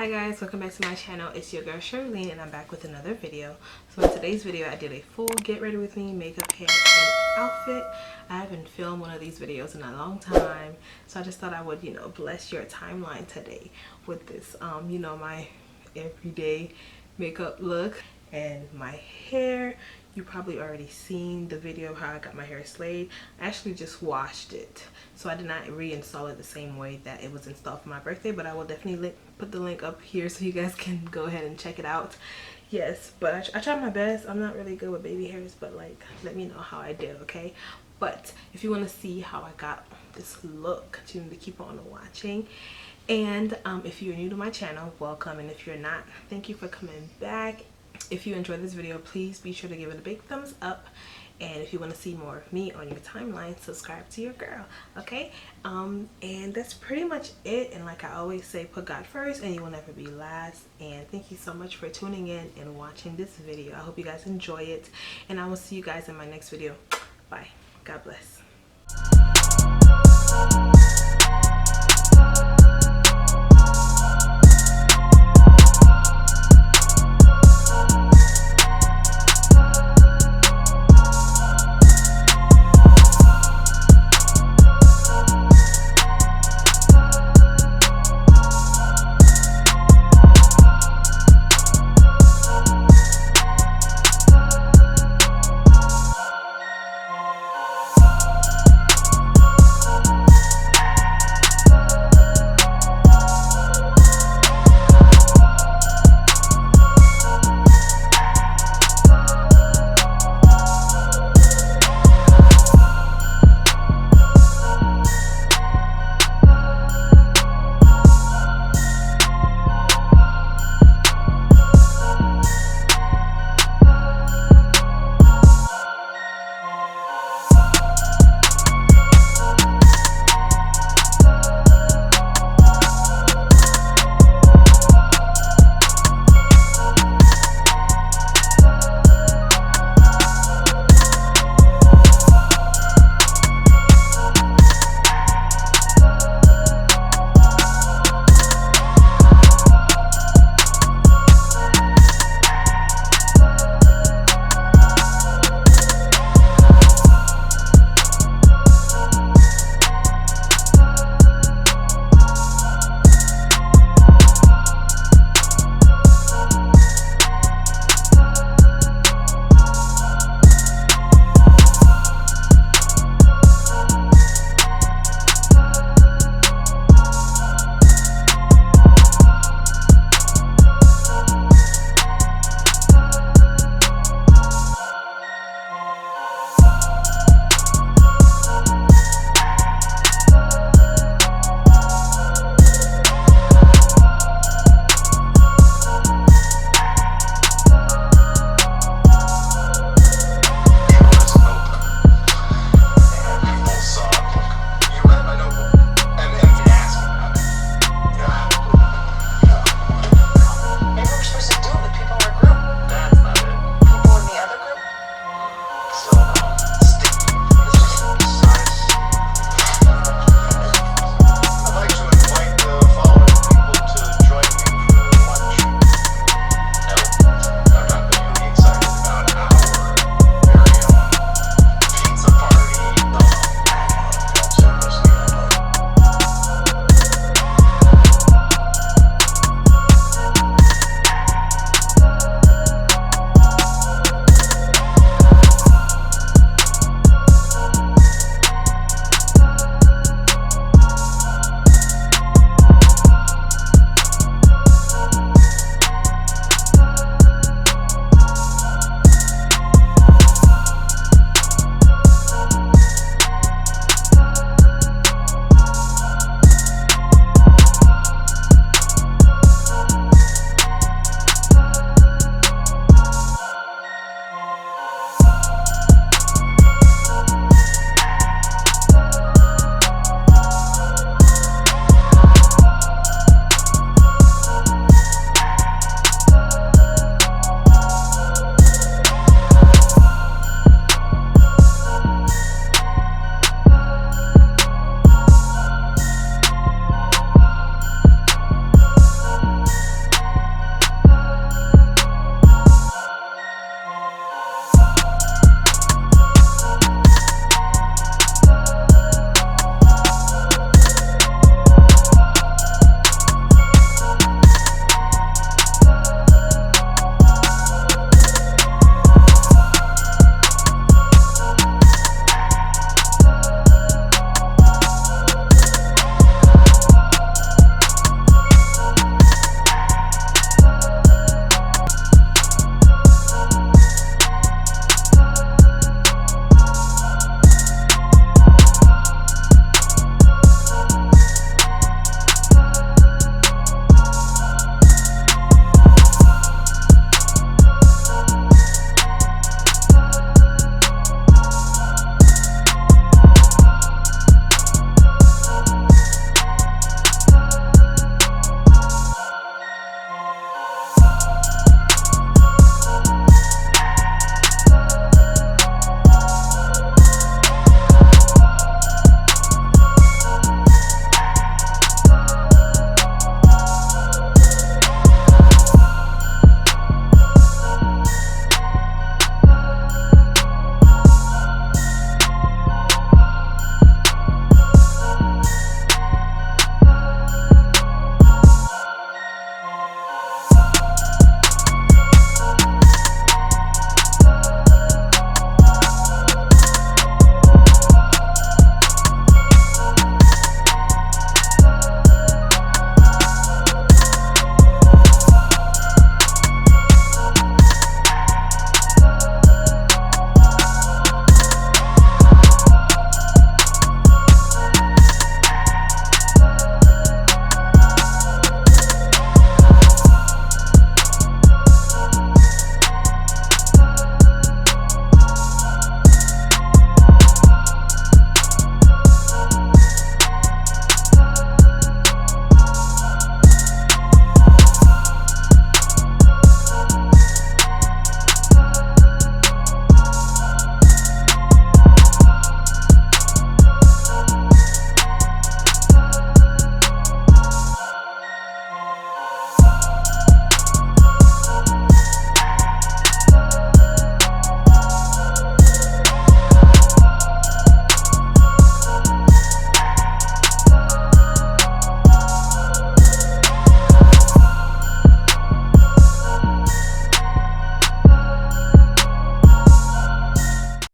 Hi guys, welcome back to my channel. It's your girl Charlene and I'm back with another video. So in today's video I did a full get ready with me makeup, hair, and outfit. I haven't filmed one of these videos in a long time, so I just thought I would, bless your timeline today with this my everyday makeup look. And my hair, you probably already seen the video of how I got my hair slayed. I actually just washed it, so I did not reinstall it the same way that it was installed for my birthday, but I will definitely put the link up here so you guys can go ahead and check it out. Yes, but I tried my best. I'm not really good with baby hairs, but like, let me know how I did, okay? But if you want to see how I got this look, continue to keep on watching. And if you're new to my channel, welcome, and if you're not, thank you for coming back. If you enjoyed this video, please be sure to give it a big thumbs up, and if you want to see more of me on your timeline, subscribe to your girl, okay? And that's pretty much it. And like I always say, put God first and you will never be last. And thank you so much for tuning in and watching this video. I hope you guys enjoy it, and I will see you guys in my next video. Bye. God bless.